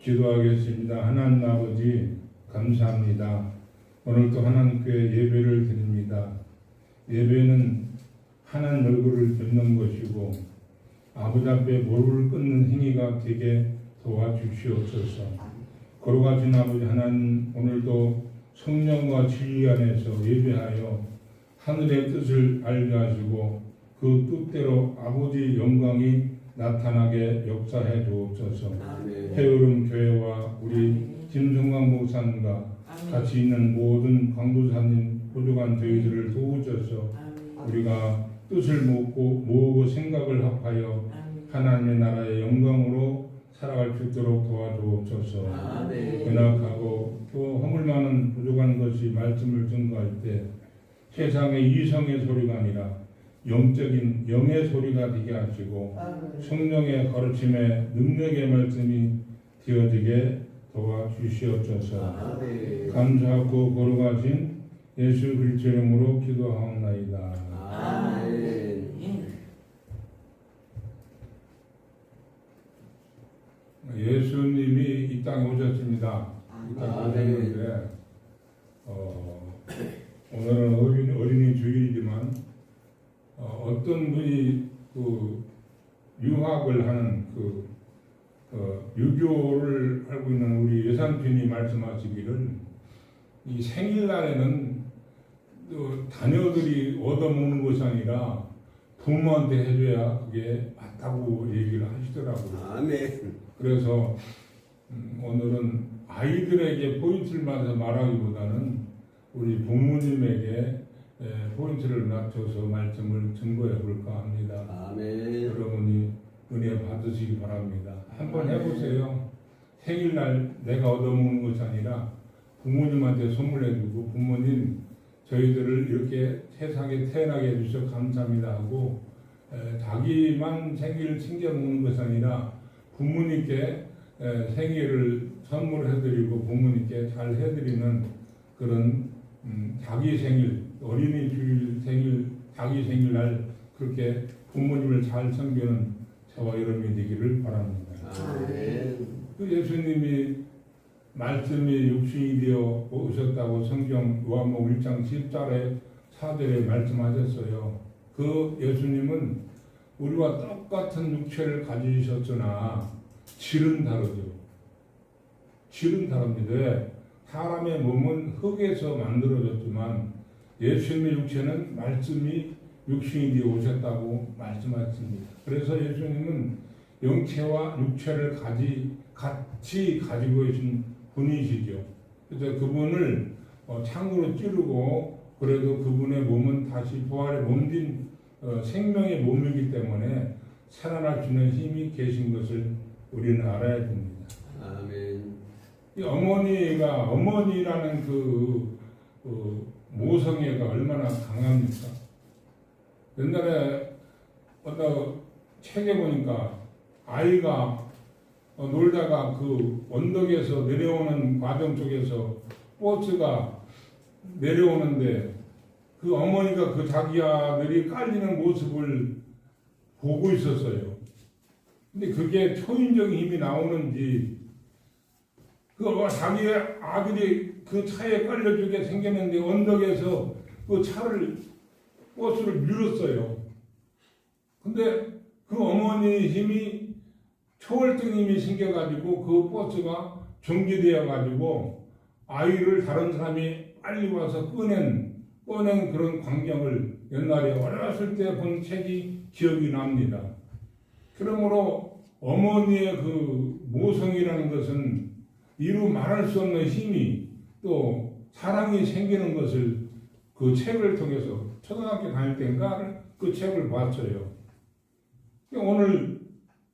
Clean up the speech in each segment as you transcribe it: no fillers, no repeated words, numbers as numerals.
기도하겠습니다. 하나님 아버지 감사합니다. 오늘도 하나님께 예배를 드립니다. 예배는 하나님 얼굴을 뵙는 것이고 아버지 앞에 무릎을 꿇는 행위가 되게 도와주시옵소서. 거룩하신 아버지 하나님, 오늘도 성령과 진리 안에서 예배하여 하늘의 뜻을 알게 하시고 그 뜻대로 아버지 영광이 나타나게 역사해 주옵소서. 해오름 교회와 우리 김성광 목사님과 같이 있는 모든 강도사님 부족한 저희들을 도우셔서 우리가 뜻을 모으고 생각을 합하여 하나님의 나라의 영광으로 살아갈 수 있도록 도와주옵소서. 연약하고 또 허물 많은 부족한 것이 말씀을 증거할 때 세상의 이성의 소리가 아니라 영적인 영의 소리가 되게 하시고 성령의 가르침에 능력의 말씀이 되어지게 도와주시옵소서. 감사하고 거룩하신 예수 그리스도 이름으로 기도하옵나이다. 아멘. 예수님이 이 땅에 오셨습니다. 이 땅에 오셨는데 오늘은 어린이 주일이지만 어떤 분이 그 유학을 하는 유교를 알고 있는 우리 여삼촌이 말씀하시기를 이 생일날에는 자녀들이 얻어먹는 것이 아니라 부모한테 해줘야 그게 맞다고 얘기를 하시더라고요. 아멘. 그래서 오늘은 아이들에게 포인트를 맞춰서 말하기보다는 우리 부모님에게 포인트를 맞춰서 말씀을 증거해 볼까 합니다. 아멘. 여러분이 은혜 받으시기 바랍니다. 한번 해보세요. 생일날 내가 얻어먹는 것이 아니라 부모님한테 선물해주고 부모님 저희들을 이렇게 세상에 태어나게 해주셔서 감사합니다 하고 자기만 생일을 챙겨 먹는 것이 아니라 부모님께 생일을 선물해드리고 부모님께 잘 해드리는 그런 자기 생일, 어린이 주일 생일, 자기 생일날 그렇게 부모님을 잘 섬기는 저와 여러분이 되기를 바랍니다. 그 예수님이 말씀이 육신이 되어 오셨다고 성경 요한복음 1장 10절에 4절에 말씀하셨어요. 그 예수님은 우리와 똑같은 육체를 가지셨으나 질은 다르죠. 질은 다릅니다. 사람의 몸은 흙에서 만들어졌지만 예수님의 육체는 말씀이 육신이 되어 오셨다고 말씀하십니다. 그래서 예수님은 영체와 육체를 같이 가지고 계신 분이시죠. 그래서 그분을 창으로 찌르고 그래도 그분의 몸은 다시 부활의 몸진 생명의 몸이기 때문에 살아날 수 있는 힘이 계신 것을 우리는 알아야 됩니다. 아멘. 이 어머니라는 모성애가 얼마나 강합니까? 옛날에 어떤 책에 보니까 아이가 놀다가 그 언덕에서 내려오는 과정 쪽에서 버스가 내려오는데 그 어머니가 그 자기 아들이 깔리는 모습을 보고 있었어요. 근데 그게 초인적인 힘이 나오는지 그 자기 아들이 그 차에 깔려주게 생겼는데 언덕에서 그 버스를 밀었어요. 근데 그 어머니 힘이 초월적 힘이 생겨가지고 그 버스가 정지되어가지고 아이를 다른 사람이 빨리 와서 꺼낸 그런 광경을 옛날에 어렸을 때 본 책이 기억이 납니다. 그러므로 어머니의 그 모성이라는 것은 이루 말할 수 없는 힘이 또 사랑이 생기는 것을 그 책을 통해서 초등학교 다닐 때인가 그 책을 봤어요. 오늘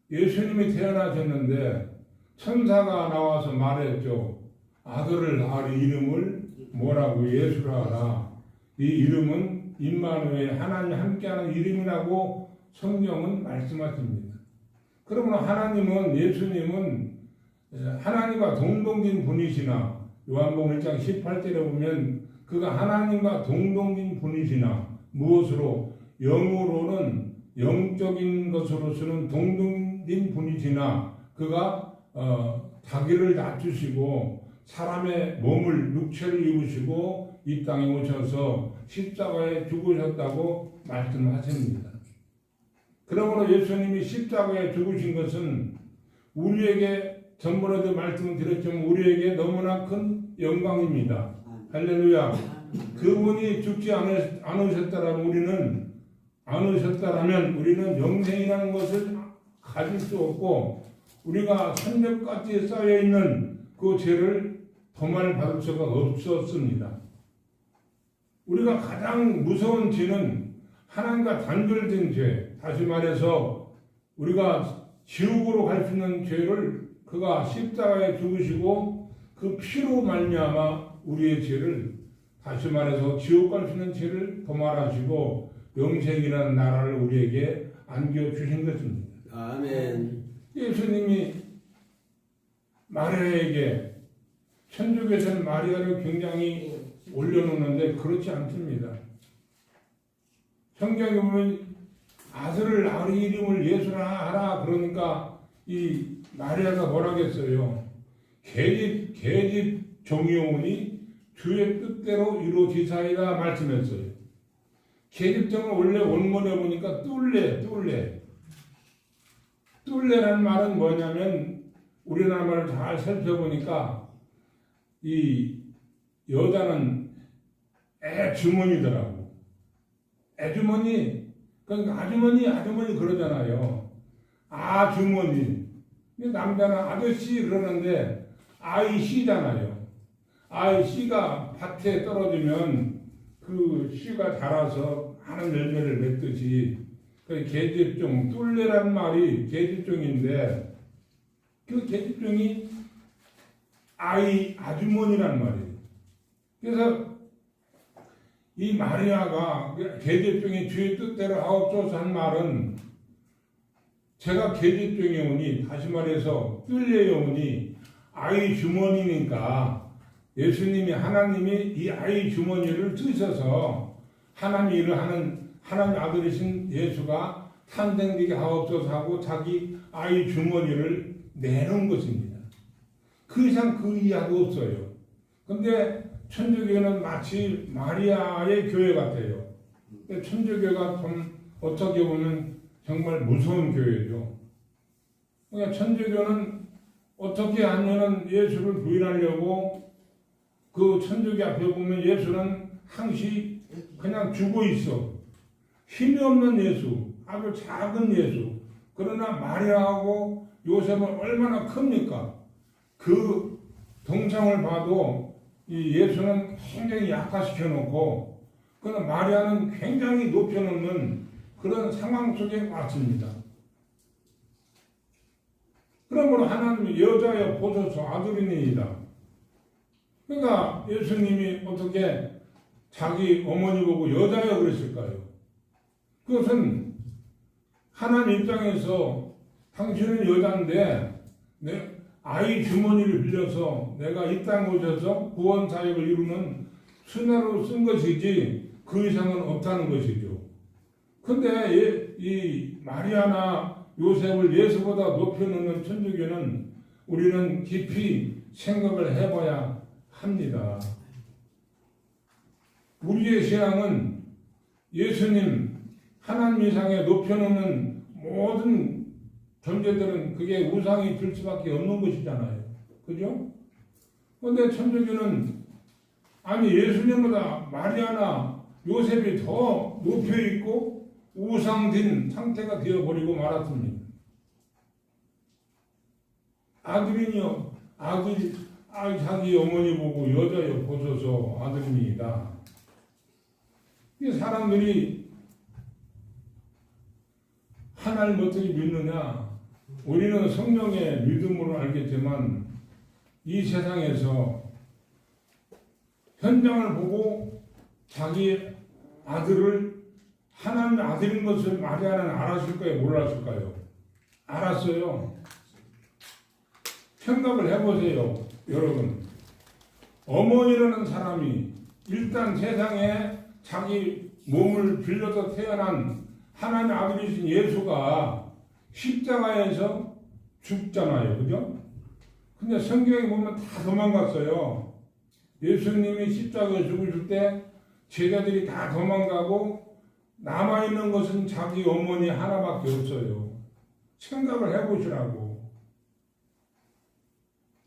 예수님이 태어나셨는데 천사가 나와서 말했죠. 아들을 낳을 이름을 뭐라고 예수라 하라. 이 이름은 임마누엘 하나님 함께하는 이름이라고 성경은 말씀하십니다. 그러므로 예수님은 하나님과 동동인 분이시나 요한복음 1장 18절에 보면 그가 하나님과 동동인 분이시나 무엇으로 영으로는 영적인 것으로서는 동등인 분이시나 그가 자기를 낮추시고 사람의 몸을 육체를 입으시고 이 땅에 오셔서 십자가에 죽으셨다고 말씀하십니다. 그러므로 예수님이 십자가에 죽으신 것은 우리에게 전번에도 말씀드렸지만 우리에게 너무나 큰 영광입니다. 할렐루야. 그분이 죽지 않으셨다라면 우리는 영생이라는 것을 가질 수 없고 우리가 천년까지 쌓여있는 그 죄를 도말 받을 수가 없었습니다. 우리가 가장 무서운 죄는 하나님과 단절된 죄, 다시 말해서 우리가 지옥으로 갈 수 있는 죄를 그가 십자가에 죽으시고 그 피로 말미암아 우리의 죄를 다시 말해서 지옥 갈 수 있는 죄를 도말하시고 영생이라는 나라를 우리에게 안겨주신 것입니다. 아멘. 예수님이 마리아에게 천주교에서는 마리아를 굉장히 올려놓는데 그렇지 않습니다. 성경에 보면 아들을 낳을 이름을 예수라 하라 그러니까 이 마리아가 뭐라겠어요? 계집 종이오니 주의 뜻대로 이루어지사이다 말씀했어요. 계집종은 원래 원문에 보니까 뚫레라는 말은 뭐냐면 우리나라 말을 잘 살펴보니까 이 여자는 애주머니더라고. 애주머니, 그러니까 아주머니 그러잖아요. 아주머니. 남자는 아저씨 그러는데 아이씨잖아요. 아이씨가 밭에 떨어지면 그 씨가 자라서 많은 열매를 맺듯이 그 계집종, 뚫레란 말이 계집종인데 그 계집종이 아주머니란 말이에요. 그래서 이 마리아가 계집종이 주의 뜻대로 하옵소서 한 말은 제가 계집종이 오니 다시 말해서 뚫레에 오니 아이 주머니니까 예수님이 하나님이 이 아이 주머니를 쓰셔서 하나님 일을 하는 하나님 아들이신 예수가 탄생되게 하옵소서 하고 자기 아이 주머니를 내놓은 것입니다. 그 이상 그 이하도 없어요. 근데 천주교는 마치 마리아의 교회 같아요. 천주교가 좀 어떻게 보면 정말 무서운 교회죠. 그러니까 천주교는 어떻게 하면은 예수를 부인하려고 그 천주교 앞에 보면 예수는 항시 그냥 죽어 있어. 힘이 없는 예수, 아주 작은 예수. 그러나 마리아하고 요셉은 얼마나 큽니까? 그 동상을 봐도 이 예수는 굉장히 약화시켜 놓고 그러나 마리아는 굉장히 높여놓는 그런 상황 속에 왔습니다. 그러므로 하나님이 여자여 보소서 아들이니이다. 그러니까 예수님이 어떻게 자기 어머니 보고 여자여 그랬을까요? 그것은 하나님 입장에서 당신은 여자인데 내 아이 주머니를 빌려서 내가 이 땅에 오셔서 구원 사역을 이루는 수나로 쓴 것이지 그 이상은 없다는 것이죠. 근데 이 마리아나 요셉을 예수보다 높여놓는 천주교는 우리는 깊이 생각을 해봐야 합니다. 우리의 신앙은 예수님 하나님 이상에 높여놓는 모든 존재들은 그게 우상이 될 수밖에 없는 것이잖아요. 그죠? 그런데 천주교는 아니 예수님보다 마리아나 요셉이 더 높여있고 우상된 상태가 되어버리고 말았습니다. 아들이니요. 자기 어머니 보고 여자여 보소서 아들입니다. 이 사람들이 하나님 어떻게 믿느냐? 우리는 성령의 믿음으로 알겠지만 이 세상에서 현장을 보고 자기 아들을 하나님의 아들인 것을 마리아는 알았을까요? 몰랐을까요? 알았어요. 생각을 해보세요. 여러분. 어머니라는 사람이 일단 세상에 자기 몸을 빌려서 태어난 하나님의 아들이신 예수가 십자가에서 죽잖아요. 그죠? 근데 성경에 보면 다 도망갔어요. 예수님이 십자가에 죽으실 때 제자들이 다 도망가고 남아있는 것은 자기 어머니 하나밖에 없어요. 생각을 해보시라고.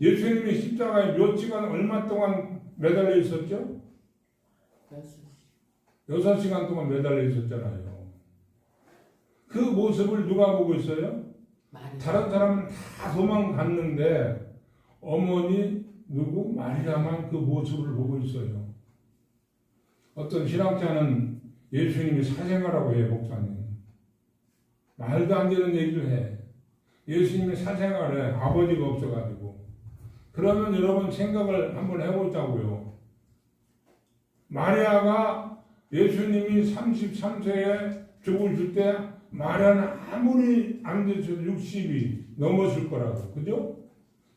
예수님이 십자가에 몇 시간 얼마 동안 매달려 있었죠? 6시간 동안 매달려 있었잖아요. 그 모습을 누가 보고 있어요? 다른 사람은 다 도망갔는데 어머니 누구 마리아만 그 모습을 보고 있어요. 어떤 신학자는 예수님이 사생아라고 해요. 목사님. 말도 안 되는 얘기를 해. 예수님이 사생아래. 아버지가 없어가지고. 그러면 여러분 생각을 한번 해보자고요. 마리아가 예수님이 33세에 죽으실 때 마리아는 아무리 안 되셔도 60이 넘었을 거라고. 그죠?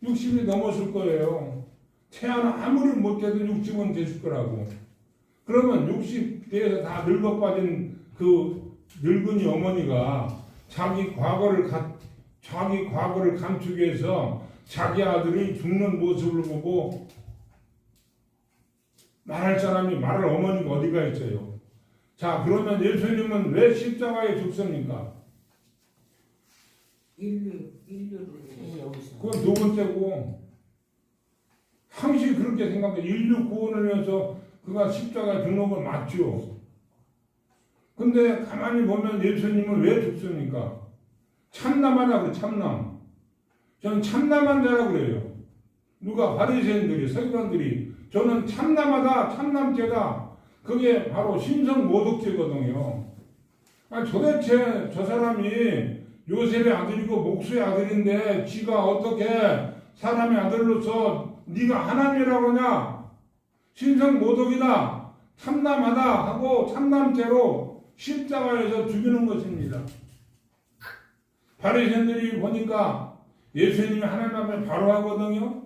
60이 넘었을 거예요. 태아는 아무리 못해도 60은 됐을 거라고. 그러면 60대에서 다 늙어 빠진 그 늙은이 어머니가 자기 과거를 감추기 위해서 자기 아들이 죽는 모습을 보고 말할 사람이 말할 어머니가 어디가 있어요. 자, 그러면 예수님은 왜 십자가에 죽습니까? 인류를 그건 두 번째고, 항상 그렇게 생각해. 인류 구원을 위해서 그가 십자가에 죽는 건 맞죠. 근데 가만히 보면 예수님은 왜 죽습니까? 참남하라고, 참남. 저는 참남한다라고 그래요. 누가? 바리새인들이, 서기관들이. 저는 참남하다, 참남죄다. 그게 바로 신성모독죄거든요. 아니, 도대체 저 사람이 요셉의 아들이고 목수의 아들인데 지가 어떻게 사람의 아들로서 네가 하나님이라고 하냐? 신성모독이다, 참남하다 하고 참남죄로 십자가에서 죽이는 것입니다. 바리새인들이 보니까 예수님이 하나님 앞에 바로 하거든요.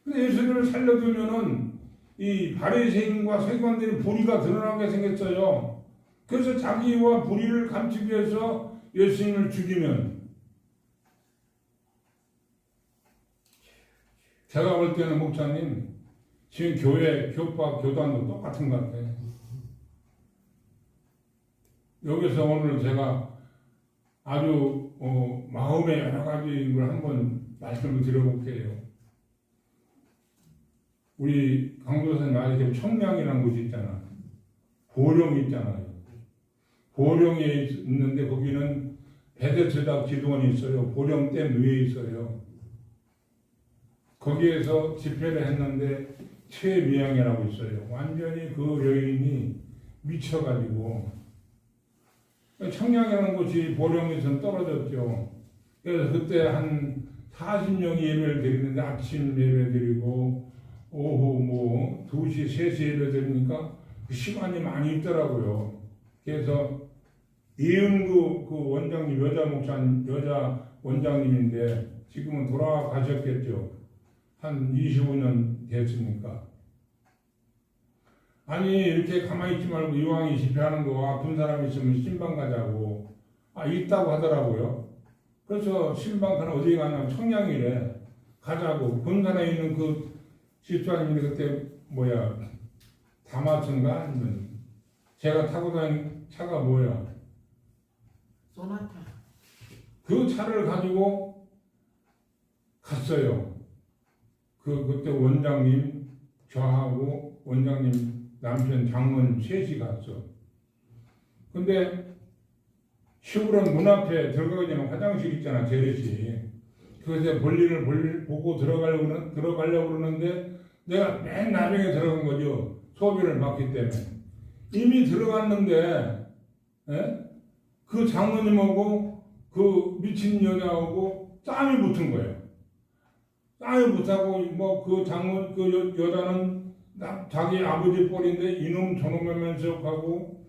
근데 예수님을 살려두면은 이 바리새인과 서기관들이 불의가 드러나게 생겼어요. 그래서 자기와 불의를 감추기 위해서 예수님을 죽이면, 제가 볼 때는 목사님 지금 교회 교파 교단도 똑같은 것 같아요. 여기서 오늘 제가 아주 마음의 여러 가지 걸 한번 말씀을 드려볼게요. 우리 강도사님 아시죠? 청량이라는 곳이 있잖아. 보령이 있잖아요. 보령에 있는데 거기는 베데스다 기도원이 있어요. 보령댐 위에 있어요. 거기에서 집회를 했는데 최미양이라고 있어요. 완전히 그 여인이 미쳐가지고, 청량이라는 곳이 보령에서 떨어졌죠. 그래서 그때 한 40명이 예배를 드리는데 아침 예배 드리고 오후 2시, 3시 예배 드리니까 그 시간이 많이 있더라고요. 그래서 이은구 그 원장님, 여자 원장님인데 지금은 돌아가셨겠죠. 한 25년 됐으니까. 아니, 이렇게 가만히 있지 말고 이왕이 집회하는 거 아픈 사람 있으면 신방 가자고. 있다고 하더라고요. 그래서 신방 가는 어디 가냐면 청량이래. 가자고. 본산에 있는 그 집사님이 그때 다마스인가? 아니면 제가 타고 다니는 차가 뭐야? 소나타. 그 차를 가지고 갔어요. 그때 원장님, 저하고 원장님 남편 장모님 셋이 갔어. 근데 시골은 문 앞에 들어가기 전에 화장실 있잖아, 재래식. 그래서 볼일을 보고 들어가려고 그러는데 내가 맨 나중에 들어간 거죠. 소비를 맡기 때문에. 이미 들어갔는데, 그 장모님하고 그 미친 여자하고 싸움이 붙은 거예요. 싸움이 붙하고 그 여자는 자기 아버지 뻘인데 이놈 저놈하면서 하고,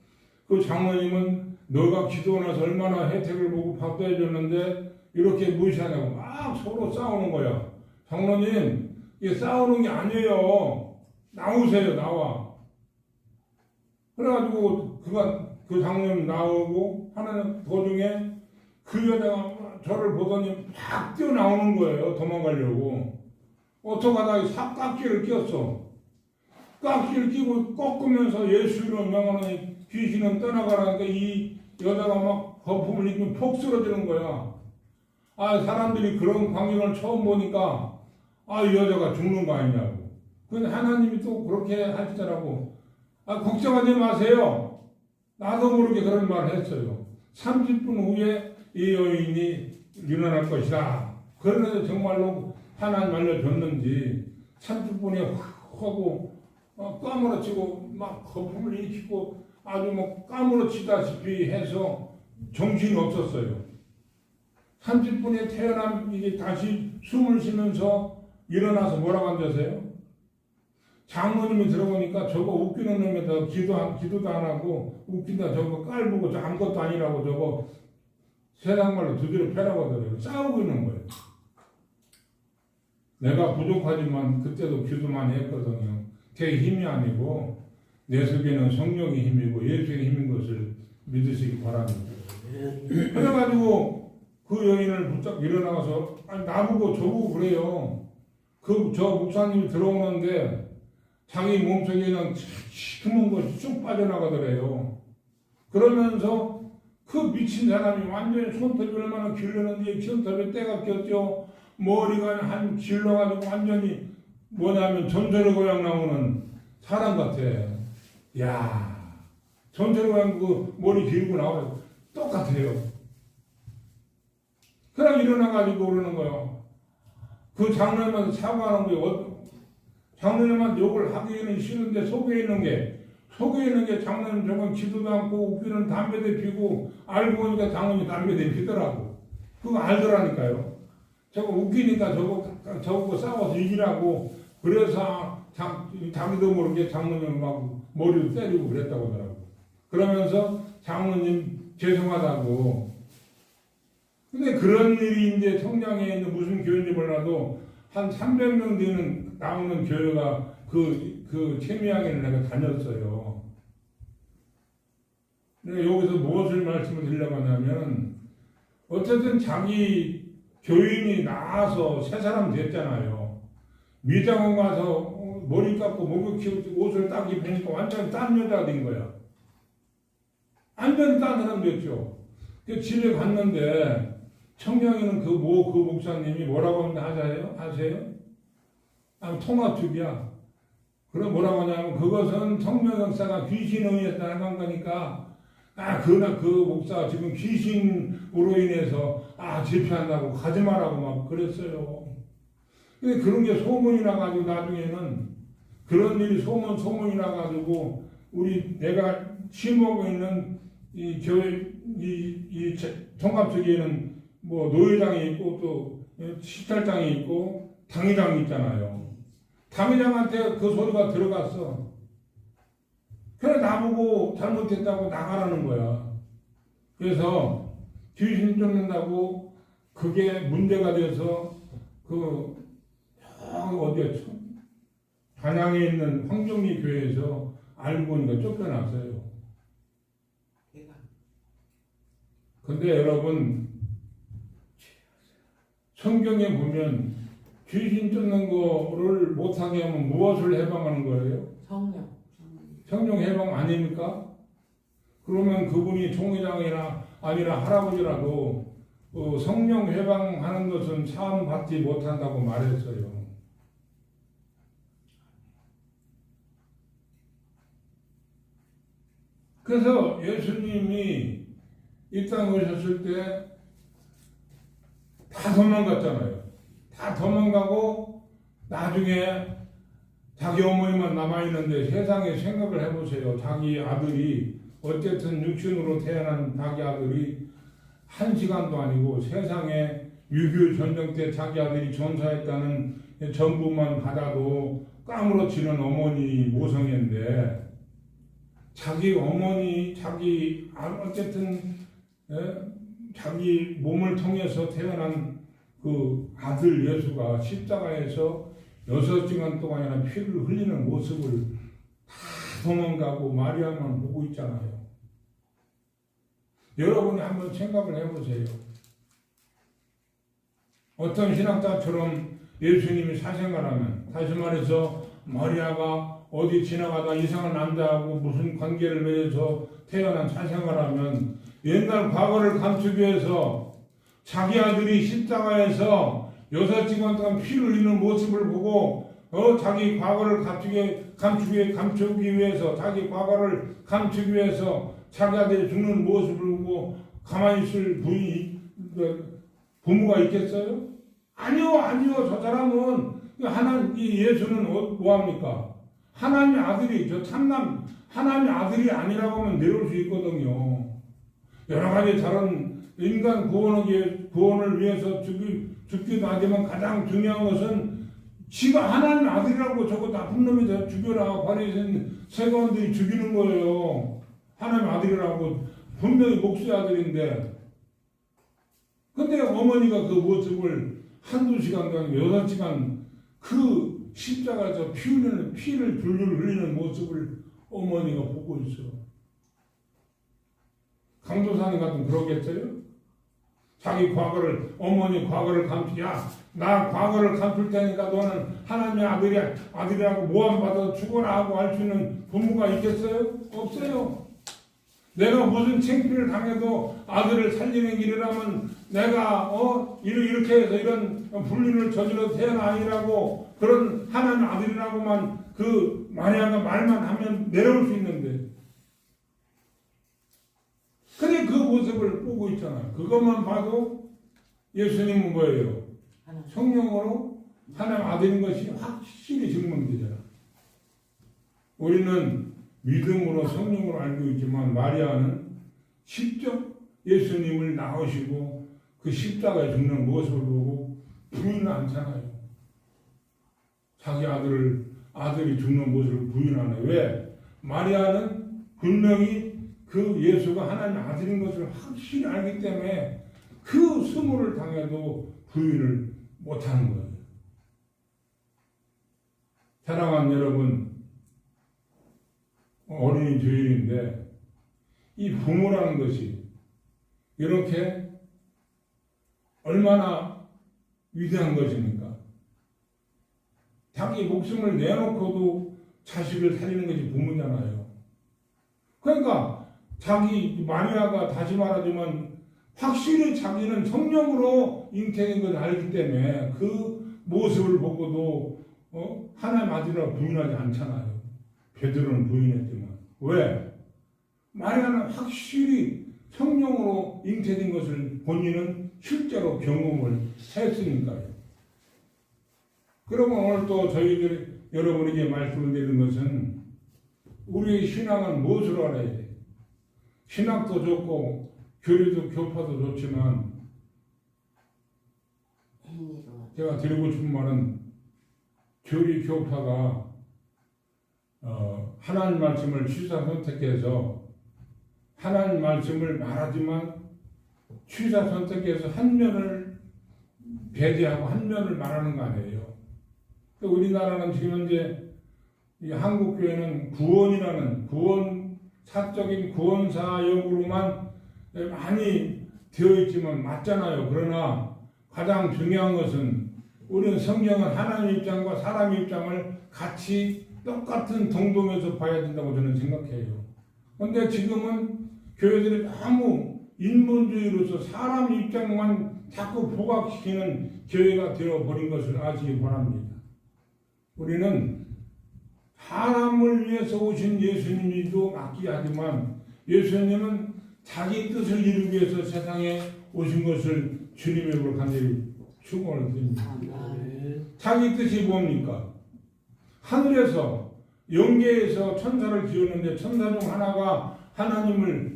그 장모님은 너가 기도 나서 얼마나 혜택을 보고 밥도 해줬는데 이렇게 무시하냐고 막 서로 싸우는 거야. 장로님, 이게 싸우는 게 아니에요. 나오세요, 나와. 그래가지고 그 장로님 나오고 하는 도중에 그 여자가 저를 보더니 막 뛰어나오는 거예요. 도망가려고. 오토바다에 깍지를 꼈어. 깍지를 끼고 꺾으면서 예수로 명하는 귀신은 떠나가라니까 이 여자가 막 거품을 입고 폭 쓰러지는 거야. 아, 사람들이 그런 광경을 처음 보니까 아, 이 여자가 죽는 거 아니냐고. 근데 하나님이 또 그렇게 하시더라고. 아, 걱정하지 마세요. 나도 모르게 그런 말을 했어요. 30분 후에 이 여인이 일어날 것이다. 그런데 정말로 하나님 알려줬는지 30분에 확 하고 까무러치고 막 거품을 일으키고 아주 뭐 까무러치다시피 해서 정신이 없었어요. 30분에 태어남 이게 다시 숨을 쉬면서 일어나서 뭐라고 앉으세요? 장모님이 들어보니까 저거 웃기는 놈에다 기도도 안 하고 웃긴다 저거 깔보고 저 아무것도 아니라고 저거 세상 말로 두드려 패라고 하더라고요. 싸우고 있는 거예요. 내가 부족하지만 그때도 기도 많이 했거든요. 제 힘이 아니고 내 속에는 성령의 힘이고 예수의 힘인 것을 믿으시기 바랍니다. 그래가지고 그 여인을 붙잡고 일어나서 아니 나보고 저보고 그래요. 저 목사님이 들어오는데 자기 몸속에는 시커먼 것이 쭉 빠져나가더래요. 그러면서 그 미친 사람이 완전히 손톱이 얼마나 길렀는지 손톱에 때가 꼈죠. 머리가 한 길러가지고 완전히 뭐냐면 전설의 고향 나오는 사람 같아. 야, 전설의 고향 그 머리 길고 나와요. 똑같아요. 그냥 일어나가지고 그러는 거예요. 그 장로님한테 사과하는 거예요. 장로님한테 욕을 하기에는 싫은데 속에 있는 게 장로님 저건 기도도 않고 웃기는 담배도 피고 알고 보니까 장로님 담배도 피더라고. 그거 알더라니까요. 저거 웃기니까 저거 싸워서 이기라고 그래서 자기도 모르게 장로님 막 머리를 때리고 그랬다고 하더라고. 그러면서 장로님 죄송하다고. 근데 그런 일이 이제 성장에 있는 무슨 교회인지 몰라도 한 300명 되는 나오는 교회가 그 채미하게는 내가 다녔어요. 내가 여기서 무엇을 말씀을 드리려고 하냐면 어쨌든 자기 교인이 나와서 새 사람 됐잖아요. 미장원 가서 머리 감고 목욕 키우고 옷을 딱 입으니까 완전 딴 여자가 된 거야. 완전 딴 사람 됐죠. 그 집에 갔는데 청량이는 그 목사님이 뭐라고 하세요? 통합주기야. 그럼 뭐라고 하냐면 그것은 성령 역사가 귀신에 의해서 나간 거니까 그 목사가 지금 귀신으로 인해서 집회한다고 가지 마라고 막 그랬어요. 근데 그런 게 소문이 나가지고 나중에는 그런 일이 소문이 나가지고 내가 심하고 있는 이 교회 이 통합주기에는 뭐 노회장이 있고 또 시찰장이 있고 당회장이 있잖아요. 당회장한테 그 소리가 들어갔어. 그래 나보고 잘못했다고 나가라는 거야. 그래서 귀신 쫓는다고 그게 문제가 돼서 어디에 단양에 있는 황정리 교회에서 알고 보니까 쫓겨났어요. 근데 여러분 성경에 보면 귀신 쫓는 거를 못하게 하면 무엇을 해방하는 거예요? 성령 해방 아닙니까? 그러면 그분이 총회장이나 아니라 할아버지라도 성령 해방하는 것은 사함 받지 못한다고 말했어요. 그래서 예수님이 이 땅에 오셨을 때 다 도망갔잖아요. 다 도망가고 나중에 자기 어머니만 남아있는데 세상에 생각을 해보세요. 자기 아들이 어쨌든 육신으로 태어난 자기 아들이 1시간도 아니고 세상에 6.25 전쟁 때 자기 아들이 전사했다는 전부만 받아도 까무러치는 어머니 모성애인데 자기 어머니 어쨌든 자기 몸을 통해서 태어난 그 아들 예수가 십자가에서 6시간 동안이나 피를 흘리는 모습을 다 도망가고 마리아만 보고 있잖아요. 여러분이 한번 생각을 해보세요. 어떤 신학자처럼 예수님이 사생활하면, 다시 말해서 마리아가 어디 지나가다 이상한 남자하고 무슨 관계를 맺어서 태어난 사생활하면 옛날 과거를 감추기 위해서 자기 아들이 십자가에서 6시간 동안 피를 흘리는 모습을 보고 자기 과거를 감추기 위해서 자기 과거를 감추기 위해서 자기 아들이 죽는 모습을 보고 가만히 있을 부모가 있겠어요? 아니요. 저 사람은 이 예수는 뭐합니까? 하나님의 아들이 참남 하나님의 아들이 아니라고 하면 내려올 수 있거든요. 여러 가지 다른 인간 구원을 위해서 죽기도 하지만 가장 중요한 것은 지가 하나님의 아들이라고 저거 나쁜 놈이 죽여라. 바리새인 세관들이 죽이는 거예요. 하나님의 아들이라고 분명히 목수의 아들인데, 근데 어머니가 그 모습을 한두 시간 동안 6시간 그 십자가에서 피를 줄줄 흘리는 모습을 어머니가 보고 있어. 강도사님 같은 그러겠어요? 자기 어머니 과거를 나 과거를 감출 테니까 너는 하나님의 아들이라고 모함받아서 죽어라 하고 할 수 있는 부모가 있겠어요? 없어요. 내가 무슨 창피를 당해도 아들을 살리는 길이라면 내가 이렇게 해서 이런 불륜을 저질러 태어난 아니라고 그런 하나님의 아들이라고만 그 마리아가 말만 하면 내려올 수 있는데, 근데 그 모습을 보고 있잖아요. 그것만 봐도 예수님은 뭐예요? 성령으로 하나님 아들인 것이 확실히 증명되잖아. 우리는 믿음으로 성령으로 알고 있지만 마리아는 직접 예수님을 낳으시고 그 십자가에 죽는 모습을 보고 부인은 않잖아요. 자기 아들이 죽는 모습을 부인하네. 왜? 마리아는 분명히 그 예수가 하나님의 아들인 것을 확실히 알기 때문에 그 수모를 당해도 부인을 못하는 거예요. 사랑하는 여러분, 어린이 주일인데 이 부모라는 것이 이렇게 얼마나 위대한 것입니까? 자기 목숨을 내놓고도 자식을 살리는 것이 부모잖아요. 그러니까 마리아가 다시 말하지만 확실히 자기는 성령으로 잉태된 것을 알기 때문에 그 모습을 보고도 하나님 아들이라고 부인하지 않잖아요. 베드로는 부인했지만. 왜? 마리아는 확실히 성령으로 잉태된 것을 본인은 실제로 경험을 했으니까요. 그러면 오늘 또 여러분에게 말씀을 드리는 것은 우리의 신앙은 무엇으로 알아야 돼요? 신학도 좋고 교파도 좋지만 제가 드리고 싶은 말은 교리 교파가 하나님 말씀을 취사 선택해서 하나님 말씀을 말하지만 취사 선택해서 한 면을 배제하고 한 면을 말하는 거 아니에요. 우리나라는 지금 현재 이 한국교회는 사적인 구원사역으로만 많이 되어 있지만 맞잖아요. 그러나 가장 중요한 것은 우리는 성경은 하나님 입장과 사람 입장을 같이 똑같은 동동에서 봐야 된다고 저는 생각해요. 그런데 지금은 교회들이 너무 인본주의로서 사람 입장만 자꾸 부각시키는 교회가 되어버린 것을 아시기 바랍니다. 우리는 사람을 위해서 오신 예수님이도 맞기 하지만 예수님은 자기 뜻을 이루기 위해서 세상에 오신 것을 주님의 이름으로 간절히 축원을 드립니다. 자기 뜻이 뭡니까? 하늘에서 영계에서 천사를 지었는데 천사 중 하나가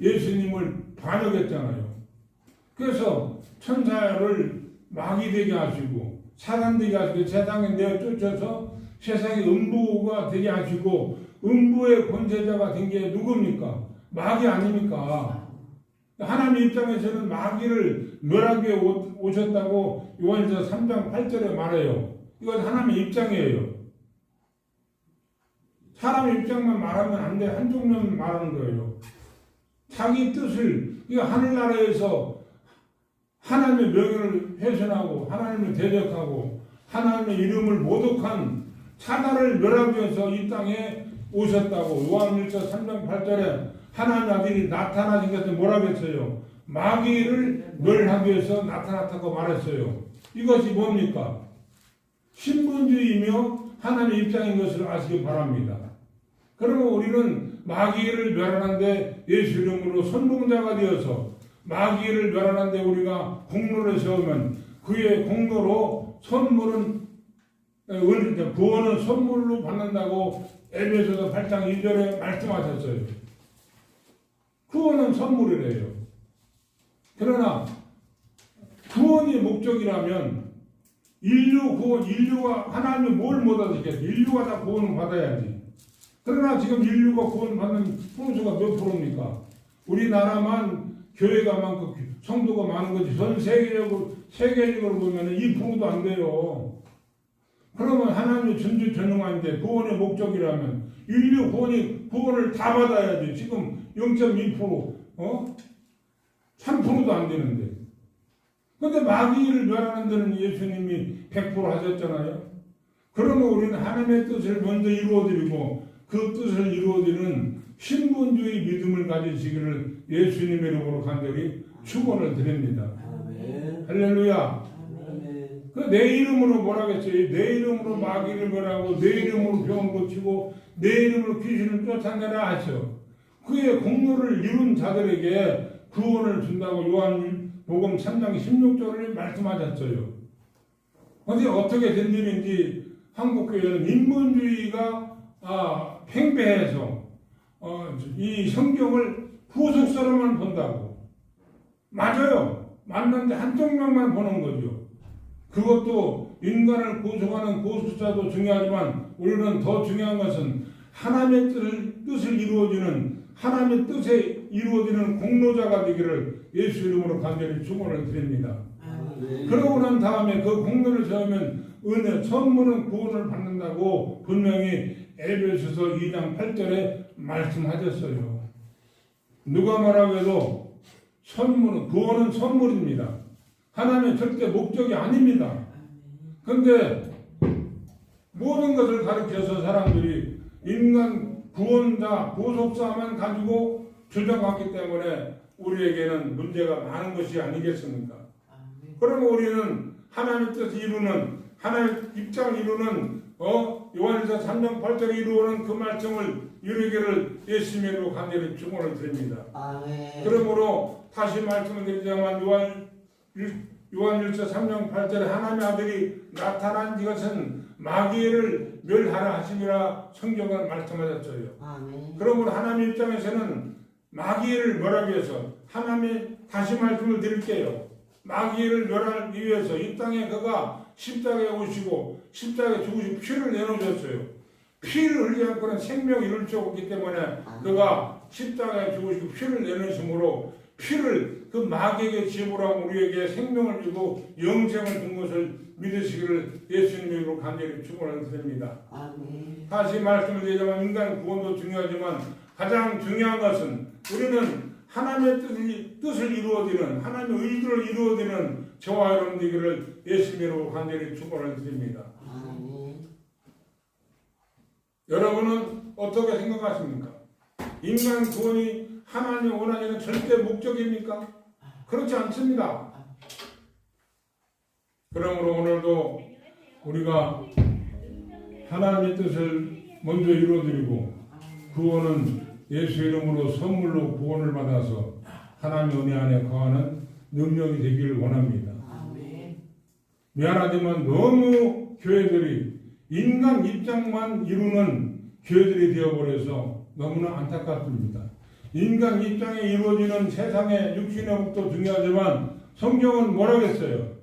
예수님을 반역했잖아요. 그래서 천사를 마귀 되게 하시고 사람 되게 하시고 세상에 내어 쫓아서 세상의 음부가 되게 하시고 음부의 권세자가 된 게 누굽니까? 마귀 아닙니까? 하나님 입장에서는 마귀를 멸하기 위해 오셨다고 요한일서 3장 8절에 말해요. 이건 하나님의 입장이에요. 사람의 입장만 말하면 안 돼. 한쪽 면 말하는 거예요. 자기 뜻을 하늘나라에서 하나님의 명예를 훼손하고 하나님을 대적하고 하나님의 이름을 모독한 사단을 멸하면서 이 땅에 오셨다고 요한일서 3장 8절에 하나님 아들이 나타나신 것은 뭐라고 했어요? 마귀를 멸하기 위해서 나타났다고 말했어요. 이것이 뭡니까? 신분주의이며 하나님의 입장인 것을 아시기 바랍니다. 그러면 우리는 마귀를 멸하는데 예수 이름으로 선봉자가 되어서 마귀를 멸하는데 우리가 공로를 세우면 그의 공로로 선물은 구원은 선물로 받는다고 에베소서 8장 1절에 말씀하셨어요. 구원은 선물이래요. 그러나 구원이 목적이라면 인류가 하나님이 뭘 못 하시겠어요? 인류가 다 구원을 받아야지. 그러나 지금 인류가 구원받는 프로수가 몇 프로입니까? 우리나라만 교회가 많고 성도가 많은 거지 전 세계적으로 보면 2%도 안 돼요. 그러면 하나님의 전지전능한데 구원의 목적이라면 인류 구원을 다 받아야지. 지금 0.2%, 3%도 안 되는데. 근데 마귀를 멸하는 데는 예수님이 100% 하셨잖아요. 그러면 우리는 하나님의 뜻을 먼저 이루어드리고 그 뜻을 이루어드리는 신분주의 믿음을 가지시기를 예수님의 이름으로 간절히 축원을 드립니다. 아멘. 할렐루야. 아멘. 그 내 이름으로 뭐라겠어요? 내 이름으로 마귀를 멸하고 내 이름으로 병을 고치고 내 이름으로 귀신을 쫓아내라 하죠. 그의 공로를 이룬 자들에게 구원을 준다고 요한복음 3장 16절을 말씀하셨어요. 근데 어떻게 된 일인지 한국교회는 인본주의가 팽배해서 이 성경을 후속사로만 본다고. 맞아요. 맞는데 한쪽 면만 보는 거죠. 그것도 인간을 구속하는 구속사도 중요하지만 우리는 더 중요한 것은 하나님의 뜻을 이루어지는 하나님의 뜻에 이루어지는 공로자가 되기를 예수 이름으로 간절히 축원을 드립니다. 아멘. 그러고 난 다음에 그 공로를 세우면 은혜, 선물은 구원을 받는다고 분명히 에베소서 2장 8절에 말씀하셨어요. 누가 뭐라고 해도 구원은 선물입니다. 하나님의 절대 목적이 아닙니다. 그런데 모든 것을 가르쳐서 사람들이 인간 구원자, 보속사만 가지고 주장하기 때문에 우리에게는 문제가 많은 것이 아니겠습니까? 그러면 우리는 하나님의 뜻을 이루는 하나님의 입장을 이루는 요한일서 3장 8절에 이루어는 그 말씀을 이루기를 예수님으로 간절히 축원을 드립니다. 아멘. 그러므로 다시 말씀을 드리자면 요한일서 3장 8절에 하나님의 아들이 나타난 이것은 마귀를 멸하라 하심이라 성경은 말씀하셨어요. 아멘. 그러므로 하나님 입장에서는 마귀를 멸하기 위해서 하나님이 다시 말씀을 드릴게요. 마귀를 멸하기 위해서 이 땅에 그가 십자가에 오시고 십자가에 죽으시고 피를 내놓으셨어요. 피를 흘리지 않고는 생명을 이룰 수 없기 때문에 그가 십자가에 죽으시고 피를 내놓으심으로 피를 그 마귀에게 지불하고 우리에게 생명을 주고 영생을 준 것을 믿으시기를 예수님의 이름으로 간절히 축원을 드립니다. 아멘. 다시 말씀을 드리자면 인간 구원도 중요하지만 가장 중요한 것은 우리는 하나님의 뜻을 이루어지는 하나님의 의도를 이루어지는 저와 여러분 되기를 예수님의 이름으로 간절히 축원을 드립니다. 아멘. 여러분은 어떻게 생각하십니까? 인간 구원이 하나님의 원하시는 절대 목적입니까? 그렇지 않습니다. 그러므로 오늘도 우리가 하나님의 뜻을 먼저 이루어드리고 구원은 예수 이름으로 선물로 구원을 받아서 하나님의 은혜 안에 거하는 능력이 되기를 원합니다. 미안하지만 너무 교회들이 인간 입장만 이루는 교회들이 되어버려서 너무나 안타깝습니다. 인간 입장에 이루어지는 세상의 육신의 법도 중요하지만 성경은 뭐라고 했어요?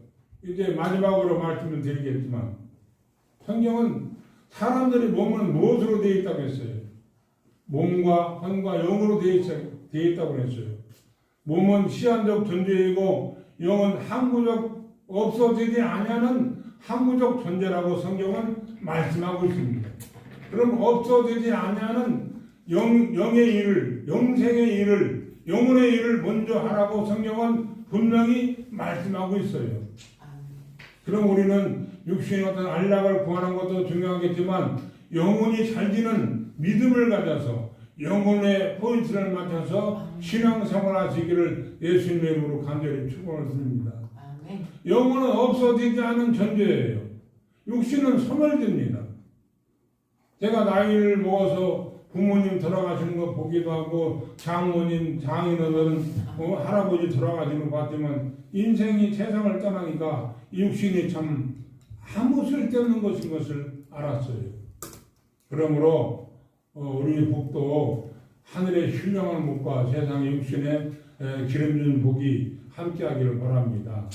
이제 마지막으로 말씀을 드리겠지만 성경은 사람들이 몸은 무엇으로 되어 있다고 했어요? 몸과魂과 영으로 되어 있다고 했어요. 몸은 시한적 존재이고 영은 항구적 없어지지 아니하는 항구적 존재라고 성경은 말씀하고 있습니다. 그럼 없어지지 아니하는 영의 일을, 영생의 일을, 영혼의 일을 먼저 하라고 성경은 분명히 말씀하고 있어요. 그럼 우리는 육신의 어떤 안락을 구하는 것도 중요하겠지만 영혼이 살지는 믿음을 가져서 영혼의 포인트를 맞춰서 신앙생활 하시기를 예수님의 이름으로 간절히 축원을 드립니다. 아멘. 영혼은 없어지지 않은 존재예요. 육신은 소멸됩니다. 제가 나이를 먹어서 부모님 돌아가시는 거 보기도 하고 장모님, 장인어른, 할아버지 돌아가시는 거 봤지만 인생이 세상을 떠나니까 육신이 참 아무 쓸데없는 것인 것을 알았어요. 그러므로 우리 복도 하늘의 신령한 복과 세상의 육신의 기름진 복이 함께하기를 바랍니다.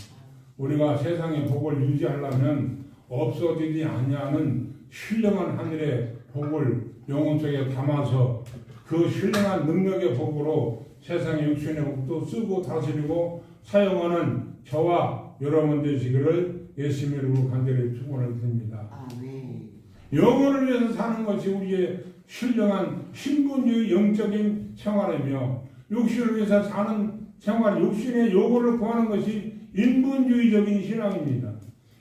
우리가 세상의 복을 유지하려면 없어지지 아니하는 신령한 하늘의 복을 영혼 속에 담아서 그 신령한 능력의 복으로 세상의 육신의 복도 쓰고 다스리고 사용하는 저와 여러분 되시기를 예수님의 이름으로 간절히 축원을 드립니다. 아멘. 영혼을 위해서 사는 것이 우리의 신령한 신분주의 영적인 생활이며 육신을 위해서 사는 생활, 육신의 요구를 구하는 것이 인본주의적인 신앙입니다.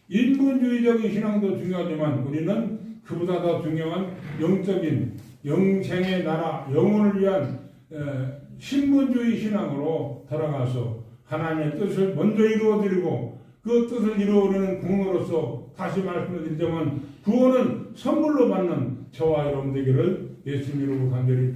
인본주의적인 신앙도 중요하지만 우리는 그보다 더 중요한 영적인 영생의 나라, 영혼을 위한 신분주의 신앙으로 돌아가서 하나님의 뜻을 먼저 이루어드리고 그 뜻을 이루어내는 공로로서 다시 말씀드리자면 구원은 선물로 받는 저와 여러분 되기를 예수님 이름으로 간절히